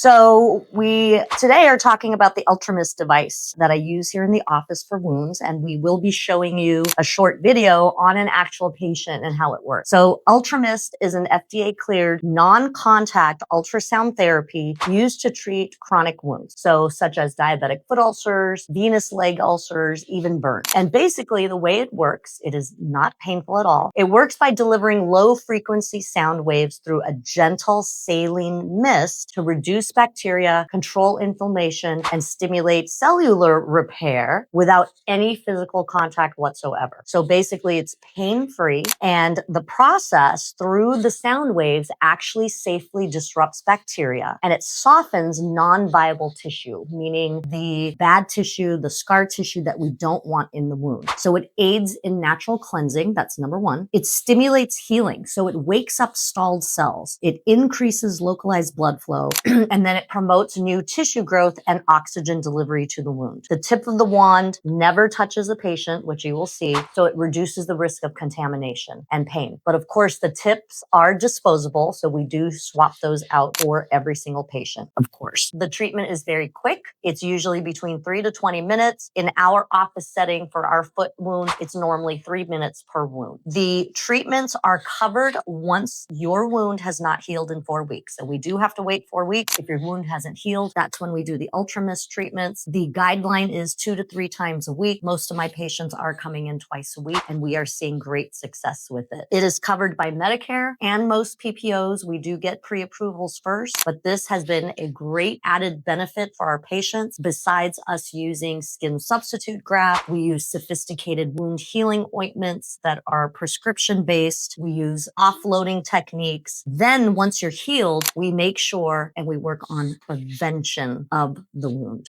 So we today are talking about the Ultramist device that I use here in the office for wounds, and we will be showing you a short video on an actual patient and how it works. So Ultramist is an FDA-cleared non-contact ultrasound therapy used to treat chronic wounds, so such as diabetic foot ulcers, venous leg ulcers, even burns. And basically the way it works, it is not painful at all. It works by delivering low frequency sound waves through a gentle saline mist to reduce bacteria, control inflammation, and stimulate cellular repair without any physical contact whatsoever. So basically it's pain-free, and the process through the sound waves actually safely disrupts bacteria, and it softens non-viable tissue, meaning the bad tissue, the scar tissue that we don't want in the wound. So it aids in natural cleansing, that's number one. It stimulates healing, so it wakes up stalled cells. It increases localized blood flow, and then it promotes new tissue growth and oxygen delivery to the wound. The tip of the wand never touches the patient, which you will see, so it reduces the risk of contamination and pain. But of course, the tips are disposable, so we do swap those out for every single patient, of course. The treatment is very quick. It's usually between 3 to 20 minutes. In our office setting for our foot wounds, it's normally 3 minutes per wound. The treatments are covered once your wound has not healed in 4 weeks. So we do have to wait 4 weeks. If your wound hasn't healed, that's when we do the Ultramist treatments. The guideline is 2 to 3 times a week. Most of my patients are coming in twice a week, and we are seeing great success with it. It is covered by Medicare and most PPOs. We do get pre-approvals first, but this has been a great added benefit for our patients. Besides us using skin substitute graft, we use sophisticated wound healing ointments that are prescription based. We use offloading techniques. Then once you're healed, we make sure and we work on prevention of the wound.